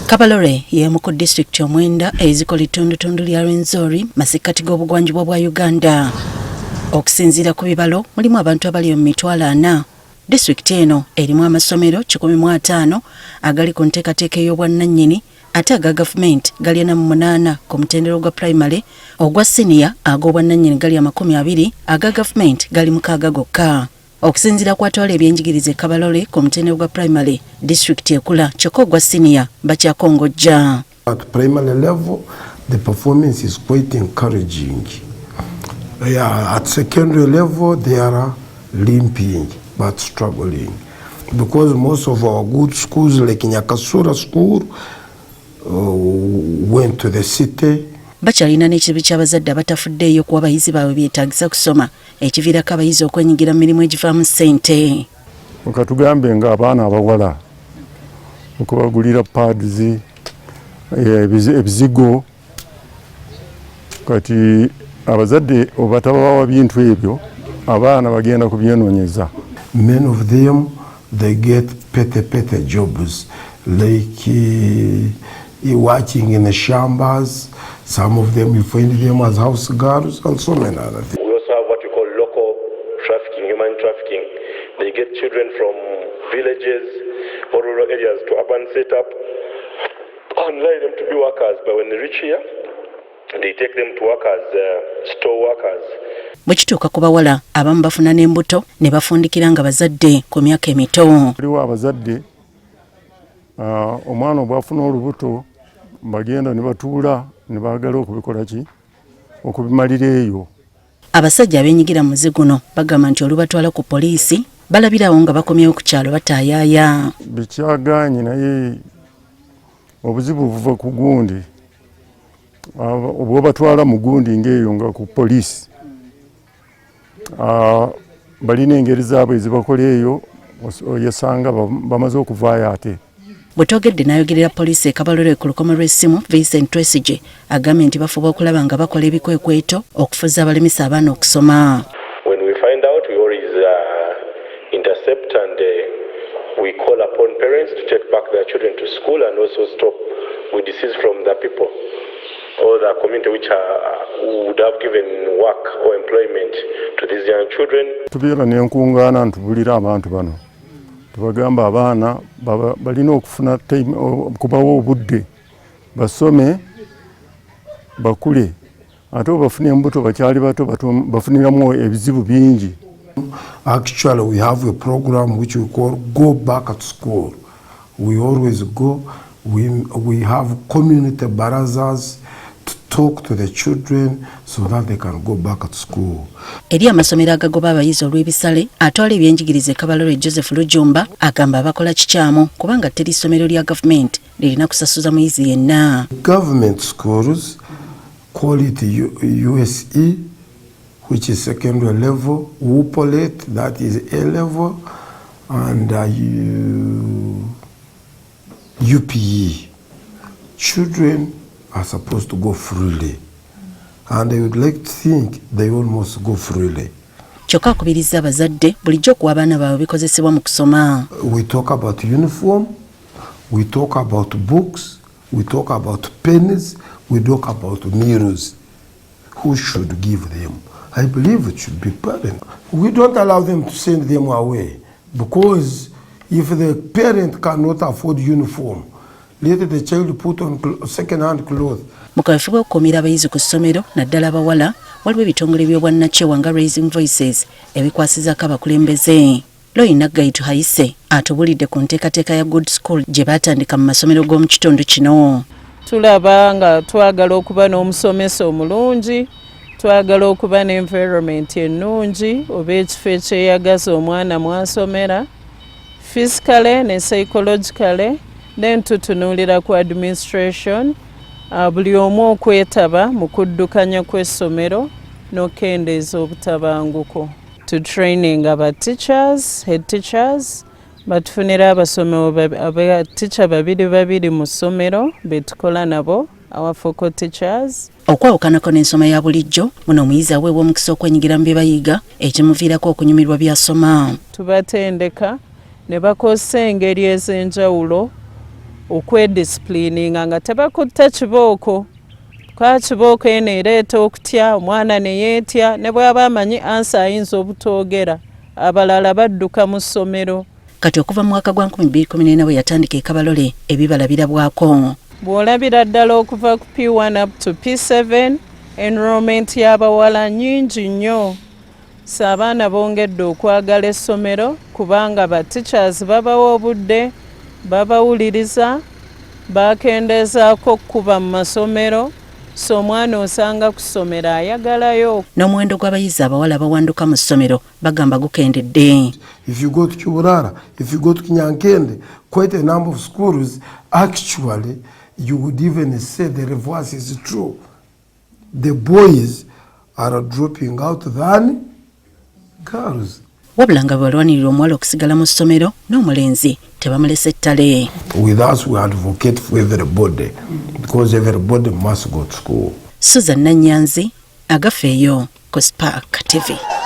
Kabalole y'emu ku district omwenda ezikola ettundutundu lya Rwenzori masikati g'obugwanjuba bwa Uganda. Okusinziira ku bibalo mulimu abantu abali mu mitwalo 4. District eno erimu amasomero 105 agali ku nteekateeka ey'obwannannyini ate aga gavumenti gali 48 ku mutendero gwa primary, ogwa senior ag'obwannannyini gali 20, aga gavumenti gali 6 gokka. Okusinziira ku atwala ebyenjigiriza Kabalole ku mutendero gwa primary, district ekula kyokka ogwa senior bakyakongojja. At primary level, the performance is quite encouraging. At secondary level, they are limping but struggling because most of our good schools like Nyakasura School went to the city. Bakyalina n'ekibi ky'abazadde abatafuddeeyo kuba abayizi baabwe beetaagisa kusoma ekiviirako abayizi okwenyigira mu mirimu egivaamu ssente. Okatugambe ng'abaana abawala okubagulira pads, ebizigo, kati abazadde obatabawa bintu ebyo abaana bagenda kubyenoonyeza. Many of them, they get pete jobs like working in the shambas. Some of them, you find them as house girls and so many other things. We also have what we call local trafficking, human trafficking. They get children from villages or rural areas to urban setup and allow them to be workers. But when they reach here, they take them to work as store workers. Bwekituuka ku bawala abamu bafuna n'embuto ne bafundikira nga bazadde ku myaka emito. Waliwo abazadde omwana obwafuna olubuto bagenda ne batuula ne baagala okubikola ki okubimalira eyo. Abasajja abenyigira mu muze guno bagamba nti olubatwala ku poliisi balabirawo nga bakomyewo ku kyalo bataayaaya. Bikyagaanye naye obuzibu buva ku gundi. Obwobatwala mu gundi ng'eyo nga ku poliisi balina engeri zaabwe ezibakola eyo oyasanga bamaze okuvaayo ate. Bwetwogedde n'ayogerera poliisi e Kabalole ku lukomo lw'essimu, Vincent Twesige agambye nti bafuba okulaba nga bakola ebikwekweto okufuza abalemesa abaana okusoma. When we find out, we always intercept and we call upon parents to take back their children to school and also stop with disease from the people or the community which would have given work or employment to these young children. Tubeera n'enkungaana ntubulira abantu bano. Tubagamba abaana balina okufuna kubawo obudde basome bakule ate bafune embuto bakyali bato bafuniramu ebizibu bingi. Actually, we have a program which we call Go Back at School. We always go. We have community barazas to talk to the children so that they can go back at school. Eri amasomero agagoba abayizi olw'ebisale atwala ebyenjigiriza Kabalole Joseph Lujumba agamba abakola kikyamu kubanga teri ssomero lya gavumenti lirina kusasuza muyizi yenna. Government schools call it USE, which is secondary level, Wupolet, that is A level, and UPE. Children are supposed to go freely, and they would like to think they almost go freely. Kyokka akubiriza abazadde bulijjo kuwa abaana baabwe bikozesebwa mu kusoma. We talk about uniform, we talk about books, we talk about pens, we talk about meals. Who should give them? I believe it should be parents. We don't allow them to send them away because if the parent cannot afford uniform, let the child put on second-hand clothes. Mu kaweefube okukuumira abayizi ku ssomero naddala abawala waliwo ebitongole by'obwannakyewa nga Raising Voices ebikwasizaako abakulembeze. Loyi Naggaitu Hayise atubulidde ku nteekateeka ya Good School gye baatandika mu masomero g'omu kitundu kino. Tulaba nga twagala okuba n'omusomesa omulungi, twagala okuba n'environment ennungi oba ekifo ekyeyagaza omwana mw'asomera physically ne psychologically. Then tutunuulira ku administration buli omu okwetaba mu kuddukanya kw'essomero n'okendeeza obutabanguko. To training aba teachers, head teachers, batufunira aba teacher babiri mu ssomero betukola nabo, our focal teachers. Okwawukanako n'ensoma ya bulijjo muno omuyizi aweebwa omukisa okwenyigira mu bye bayiga ekimuviirako okunyumirwa by'asoma. Tubatendeka ne bakozesa engeri ez'enjawulo okwedisciplininga nga tebakutta kibooko. Kwa kibooko eno ereeta okutya, omwana ne yeetya, ne bw'aba amanyi ansa ayinza obutoogera, abalala badduka mu ssomero. Kati okuva mu mwaka gwa 2014 bwe yatandika e Kabalole ebibala birabwako. Bw'olabira ddala okuva ku P1 up to P7, enrollment y'abawala nnyingi nnyo. So abaana bongedde okwagala essomero kubanga ba teachers babawa obudde, babawuliriza, bakendeezaako okkuba mu masomero, so omwana osanga ku ssomero ayagalayo. N'omuwendo gw'abayizi abawala abawanduka mu ssomero bagamba gukendedde. If you go to Kiburara, if you go to Kinyankende, quite a number of schools, actually, you would even say the reverse is true. The boys are dropping out than girls. Wabula nga balwanirira omuwala okusigala mu ssomero n'omulenzi tebamulese ettale. With us, we advocate for everybody because everybody must go to school. Susan Nanyanzi, Agafeeyo, ku Spark TV.